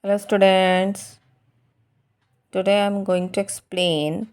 Hello students. Today I am going to explain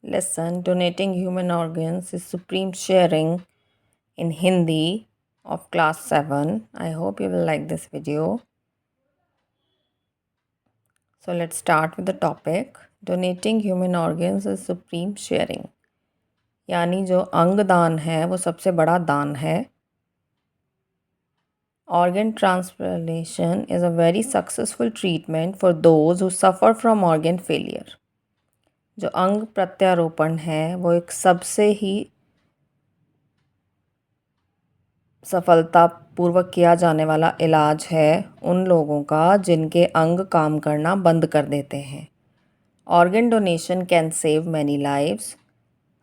lesson donating human organs is supreme sharing in Hindi of class 7. I hope you will like this video. So let's start with the topic. Donating human organs is supreme sharing. यानी जो अंग दान है वो सबसे बड़ा दान है. Organ transplantation is a very successful treatment for those who suffer from organ failure. जो अंग प्रत्यारोपण है वो एक सबसे ही सफलतापूर्वक किया जाने वाला इलाज है उन लोगों का जिनके अंग काम करना बंद कर देते हैं. Organ donation can save many lives.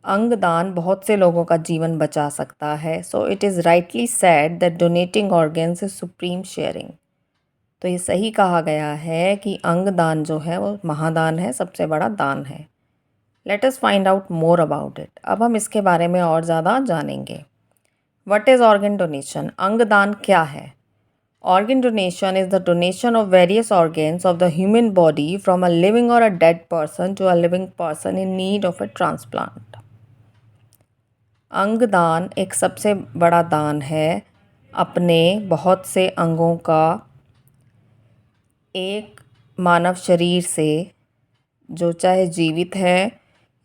अंग दान बहुत से लोगों का जीवन बचा सकता है. So it is rightly said that donating organs is supreme sharing. तो ये सही कहा गया है कि अंग दान जो है वो महादान है, सबसे बड़ा दान है. Let us find out more about it. अब हम इसके बारे में और ज़्यादा जानेंगे. What is organ donation? अंगदान क्या है? Organ donation is the donation of various organs of the human body from a living or a dead person to a living person in need of a transplant. अंगदान एक सबसे बड़ा दान है अपने बहुत से अंगों का एक मानव शरीर से जो चाहे जीवित है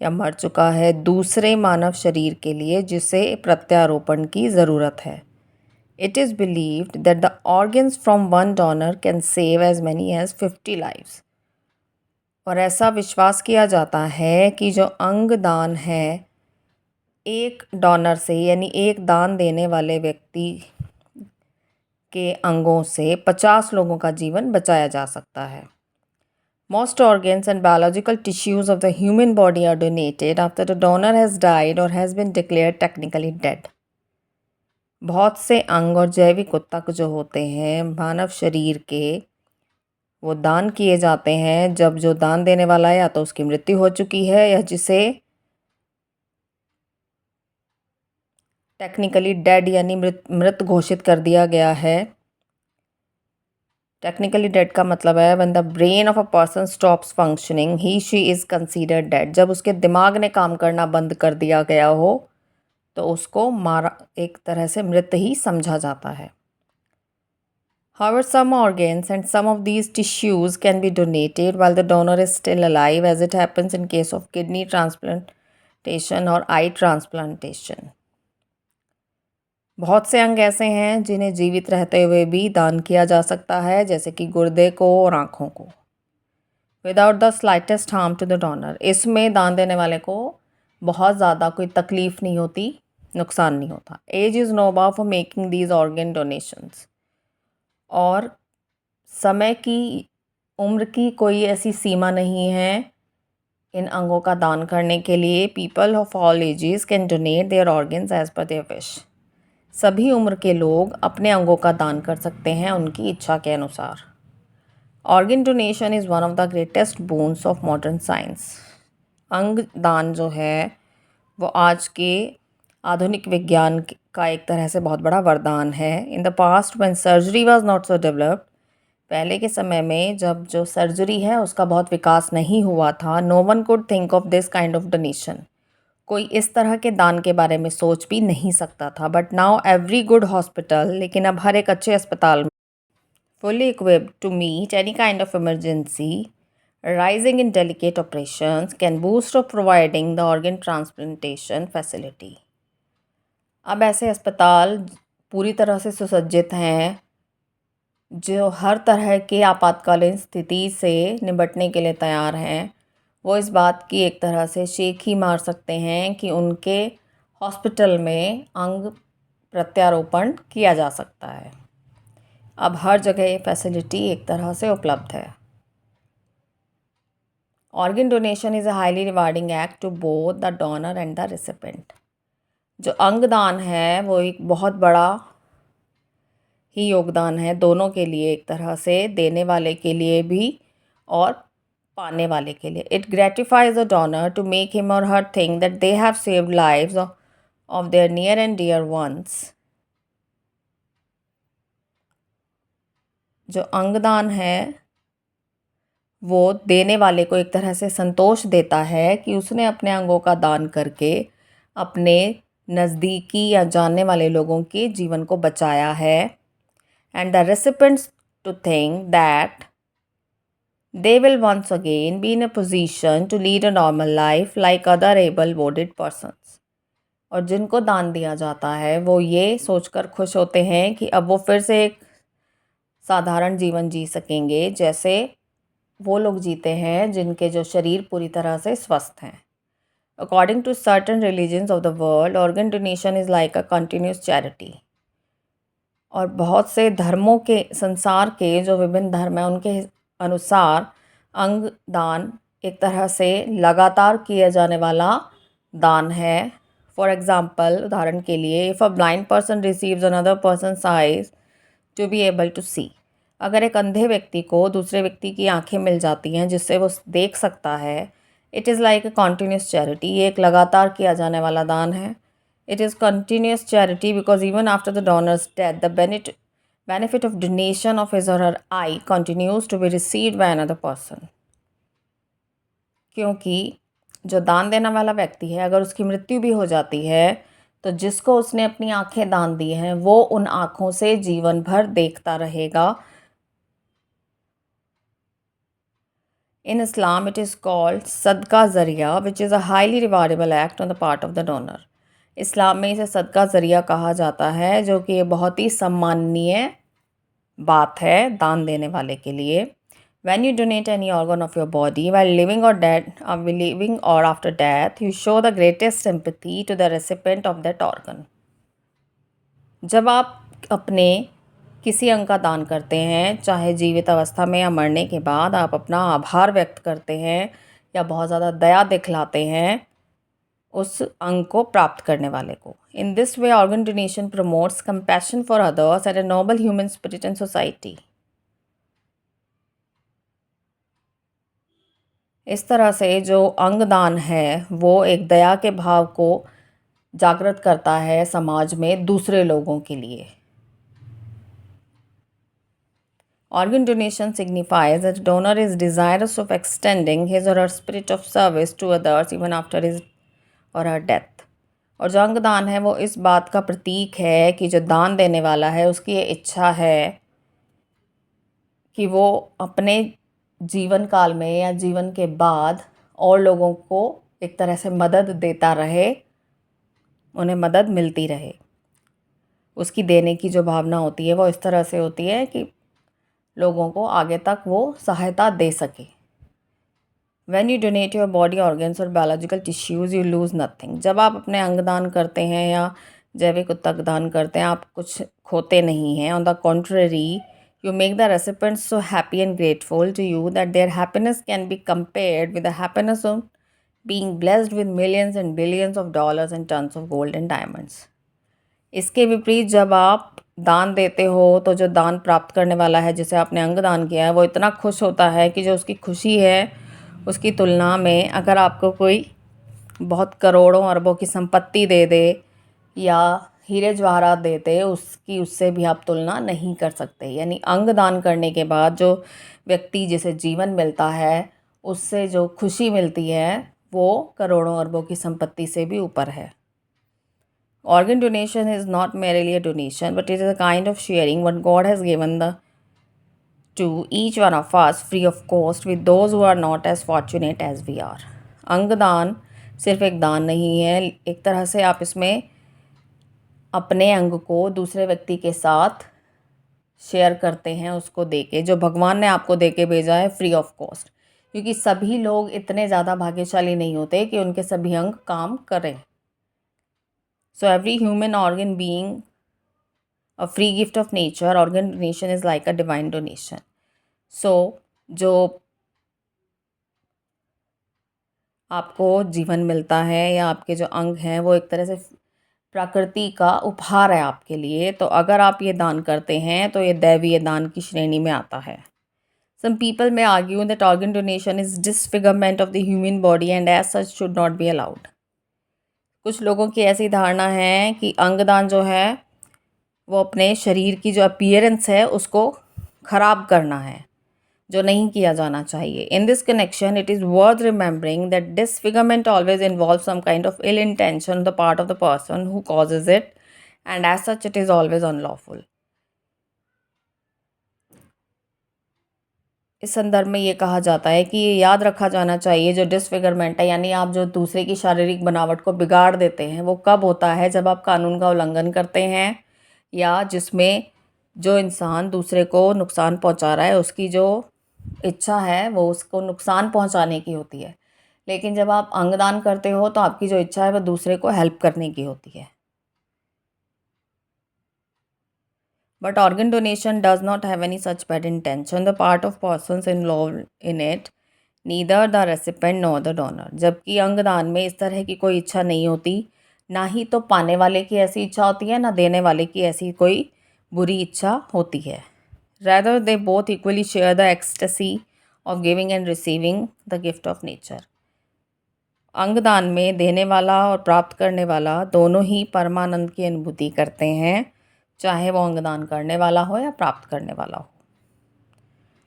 या मर चुका है दूसरे मानव शरीर के लिए जिसे प्रत्यारोपण की ज़रूरत है. It is believed that the organs from one donor can save as many as 50 lives. और ऐसा विश्वास किया जाता है कि जो अंग दान है एक डोनर से यानी एक दान देने वाले व्यक्ति के अंगों से 50 लोगों का जीवन बचाया जा सकता है. Most organs and biological tissues of the human body are donated after the donor has died or has been declared technically dead. बहुत से अंग और जैविक ऊतक जो होते हैं मानव शरीर के वो दान किए जाते हैं जब जो दान देने वाला है या तो उसकी मृत्यु हो चुकी है या जिसे टेक्निकली डेड यानी मृत घोषित कर दिया गया है. टेक्निकली डेड का मतलब है when the brain of a person stops functioning he she is considered dead. जब उसके दिमाग ने काम करना बंद कर दिया गया हो तो उसको मारा एक तरह से मृत ही समझा जाता है. However, some organs and some of these tissues can be donated while the donor is still alive, as it happens in case of kidney transplantation or eye transplantation. बहुत से अंग ऐसे हैं जिन्हें जीवित रहते हुए भी दान किया जा सकता है, जैसे कि गुर्दे को और आँखों को. Without the slightest harm to the donor. इसमें दान देने वाले को बहुत ज़्यादा कोई तकलीफ़ नहीं होती, नुकसान नहीं होता. Age is no bar for making these organ donations. और समय की उम्र की कोई ऐसी सीमा नहीं है इन अंगों का दान करने के लिए. People of all ages can donate their organs as per their wish. सभी उम्र के लोग अपने अंगों का दान कर सकते हैं उनकी इच्छा के अनुसार. Organ donation is one of the greatest bones of modern science. अंग दान जो है वो आज के आधुनिक विज्ञान का एक तरह से बहुत बड़ा वरदान है. In the past when surgery was not so developed, पहले के समय में जब जो सर्जरी है उसका बहुत विकास नहीं हुआ था, no one could think of this kind of donation. कोई इस तरह के दान के बारे में सोच भी नहीं सकता था. But now every good hospital, लेकिन अब हर एक अच्छे अस्पताल में fully equipped to meet any kind of emergency arising in delicate operations can boost of providing the organ transplantation facility. अब ऐसे अस्पताल पूरी तरह से सुसज्जित हैं जो हर तरह के आपातकालीन स्थिति से निपटने के लिए तैयार हैं. वो इस बात की एक तरह से शेख ही मार सकते हैं कि उनके हॉस्पिटल में अंग प्रत्यारोपण किया जा सकता है. अब हर जगह ये फैसिलिटी एक तरह से उपलब्ध है. Organ donation is a highly rewarding act to both the donor and the recipient. जो अंगदान है वो एक बहुत बड़ा ही योगदान है दोनों के लिए, एक तरह से देने वाले के लिए भी और पाने वाले के लिए. It gratifies a donor to make him or her think that they have saved lives of their near and dear ones. जो अंगदान है वो देने वाले को एक तरह से संतोष देता है कि उसने अपने अंगों का दान करके अपने नज़दीकी या जानने वाले लोगों के जीवन को बचाया है। And the recipients to think that they will once again be in a position to lead a normal life like other able-bodied persons। और जिनको दान दिया जाता है वो ये सोचकर खुश होते हैं कि अब वो फिर से एक साधारण जीवन जी सकेंगे जैसे वो लोग जीते हैं जिनके जो शरीर पूरी तरह से स्वस्थ हैं। According to certain religions of the world, organ donation is like a continuous charity। और बहुत से धर्मों के संसार के जो विभिन्न धर्म हैं उनके अनुसार अंग दान एक तरह से लगातार किए जाने वाला दान है। फॉर एग्ज़ाम्पल, उदाहरण के लिए, if a blind person receives another person's eyes to be able to see. अगर एक अंधे व्यक्ति को दूसरे व्यक्ति की आंखें मिल जाती हैं जिससे वो देख सकता है, it is like a continuous charity. ये एक लगातार किया जाने वाला दान है। It is continuous charity because even after the donor's death, the benefit of donation of his or her eye continues to be received by another person। क्योंकि जो दान देने वाला व्यक्ति है, अगर उसकी मृत्यु भी हो जाती है तो जिसको उसने अपनी आंखें दान दी हैं वो उन आँखों से जीवन भर देखता रहेगा। In Islam, it is called sadqa zariya, which is a highly rewardable act on the part of the donor। इस्लाम में इसे सदका ज़रिया कहा जाता है जो कि बहुत ही सम्माननीय बात है दान देने वाले के लिए। When you donate any organ of your body while living or after death, you show the greatest sympathy to the recipient of that organ। जब आप अपने किसी अंग का दान करते हैं, चाहे जीवित अवस्था में या मरने के बाद, आप अपना आभार व्यक्त करते हैं या बहुत ज़्यादा दया दिखलाते हैं उस अंग को प्राप्त करने वाले को। In this way organ donation promotes compassion for others and a Nobel human spirit in society. इस तरह से जो अंग दान है वो एक दया के भाव को जागृत करता है समाज में दूसरे लोगों के लिए। Organ donation signifies that donor is desirous of extending his or her spirit of service to others even after his or her death। और जो अंगदान है वो इस बात का प्रतीक है कि जो दान देने वाला है उसकी ये इच्छा है कि वो अपने जीवन काल में या जीवन के बाद और लोगों को एक तरह से मदद देता रहे, उन्हें मदद मिलती रहे। उसकी देने की जो भावना होती है वो इस तरह से होती है कि लोगों को आगे तक वो सहायता दे सके। When you donate your body organs or biological tissues, you lose nothing। जब आप अपने अंग दान करते हैं या जैविक ऊतक दान करते हैं, आप कुछ खोते नहीं हैं। On the contrary, you make the recipients so happy and grateful to you that their happiness can be compared with the happiness of being blessed with millions and billions of dollars and tons of gold and diamonds। इसके विपरीत जब आप दान देते हो तो जो दान प्राप्त करने वाला है, जिसे आपने अंग दान किया है, वो इतना खुश होता है कि जो उसकी खुशी है उसकी तुलना में अगर आपको कोई बहुत करोड़ों अरबों की संपत्ति दे दे या हीरे जवाहरात दे दे, उसकी उससे भी आप तुलना नहीं कर सकते। यानी अंग दान करने के बाद जो व्यक्ति जिसे जीवन मिलता है उससे जो खुशी मिलती है वो करोड़ों अरबों की संपत्ति से भी ऊपर है। Organ donation is not merely a donation, but it is a kind of sharing what God has given to each one of us free of cost with those who are not as fortunate as we are। अंगदान सिर्फ एक दान नहीं है, एक तरह से आप इसमें अपने अंग को दूसरे व्यक्ति के साथ शेयर करते हैं, उसको देके, जो भगवान ने आपको देके भेजा है फ्री ऑफ कॉस्ट। क्योंकि सभी लोग इतने ज़्यादा भाग्यशाली नहीं होते कि उनके सभी अंग काम करें। So every human organ being a free gift of nature, organ donation is like a divine donation। So जो आपको जीवन मिलता है या आपके जो अंग हैं वो एक तरह से प्रकृति का उपहार है आपके लिए। तो अगर आप ये दान करते हैं तो ये दैवीय दान की श्रेणी में आता है। Some people may argue that organ donation is disfigurement of the human body and as such should not be allowed। कुछ लोगों की ऐसी धारणा है कि अंगदान जो है वो अपने शरीर की जो अपीयरेंस है उसको ख़राब करना है। जो नहीं किया जाना चाहिए। In this connection it is worth remembering that disfigurement always involve some kind of ill intention the part of the person who causes it and as such it is always unlawful. इस संदर्भ में ये कहा जाता है कि ये याद रखा जाना चाहिए जो डिसफिगरमेंट है, यानी आप जो दूसरे की शारीरिक बनावट को बिगाड़ देते हैं, वो कब होता है? जब आप कानून का उल्लंघन करते हैं या जिसमें जो इंसान दूसरे को नुकसान पहुंचा रहा है उसकी जो इच्छा है वो उसको नुकसान पहुंचाने की होती है। लेकिन जब आप अंगदान करते हो तो आपकी जो इच्छा है वो दूसरे को हेल्प करने की होती है। But organ donation does not have any such bad intention. The part of persons involved in it, neither the recipient nor the donor. जबकि अंगदान में इस तरह की कोई इच्छा नहीं होती, ना ही तो पाने वाले की ऐसी इच्छा होती है, ना देने वाले की ऐसी कोई बुरी इच्छा होती है. Rather, they both equally share the ecstasy of giving and receiving the gift of nature. अंगदान में देने वाला और प्राप्त करने वाला दोनों ही परमानंद की अनुभूति करते हैं, चाहे वो अंगदान करने वाला हो या प्राप्त करने वाला हो.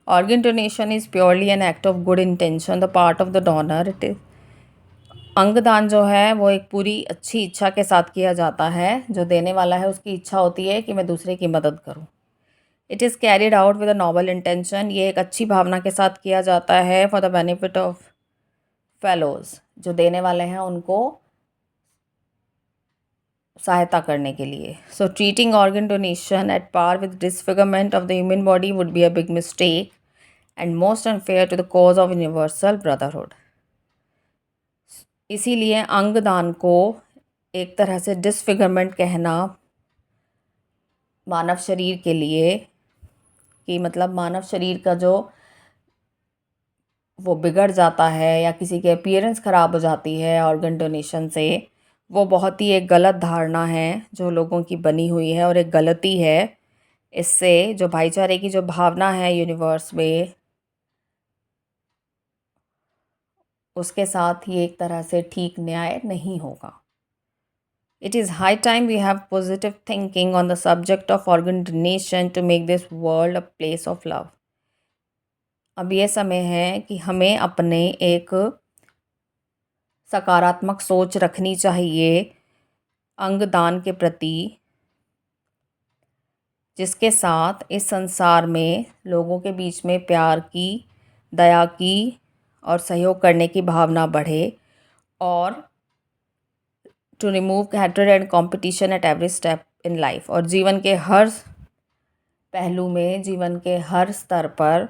Organ donation is purely an act of good intention the part of the donor. It is अंगदान जो है वो एक पूरी अच्छी इच्छा के साथ किया जाता है. जो देने वाला है उसकी इच्छा होती है कि मैं दूसरे की मदद करूं. It is carried out with a noble intention. ये एक अच्छी भावना के साथ किया जाता है for the benefit of fellows. जो देने वाले हैं उनको सहायता करने के लिए. So treating organ donation at par with disfigurement of the human body would be a big mistake and most unfair to the cause of universal brotherhood. इसीलिए अंगदान को एक तरह से डिसफिगरमेंट कहना मानव शरीर के लिए, कि मतलब मानव शरीर का जो वो बिगड़ जाता है या किसी की अपीयरेंस ख़राब हो जाती है ऑर्गन डोनेशन से, वो बहुत ही एक गलत धारणा है जो लोगों की बनी हुई है और एक गलती है. इससे जो भाईचारे की जो भावना है यूनिवर्स में, उसके साथ ये एक तरह से ठीक न्याय नहीं होगा. It is high time we have positive thinking on the subject of organ donation to make this world a place of love. अब ये समय है कि हमें अपने एक सकारात्मक सोच रखनी चाहिए अंगदान के प्रति, जिसके साथ इस संसार में लोगों के बीच में प्यार की, दया की और सहयोग करने की भावना बढ़े, और to remove hatred and competition at every step in life. और जीवन के हर पहलू में, जीवन के हर स्तर पर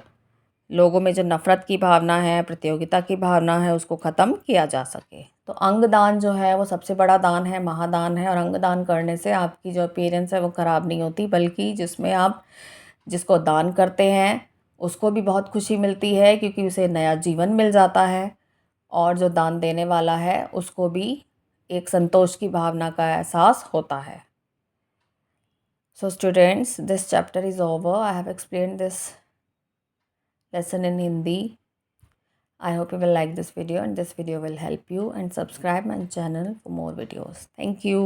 लोगों में जो नफ़रत की भावना है, प्रतियोगिता की भावना है, उसको ख़त्म किया जा सके. तो अंगदान जो है वो सबसे बड़ा दान है, महादान है. और अंगदान करने से आपकी जो अपीयरेंस है वो ख़राब नहीं होती, बल्कि जिसमें आप जिसको दान करते हैं उसको भी बहुत खुशी मिलती है, क्योंकि उसे नया जीवन मिल जाता है. और जो दान देने वाला है उसको भी एक संतोष की भावना का एहसास होता है. So students, this chapter is over. I have explained this lesson in Hindi. I hope you will like this video and this video will help you, and subscribe my channel for more videos. Thank you.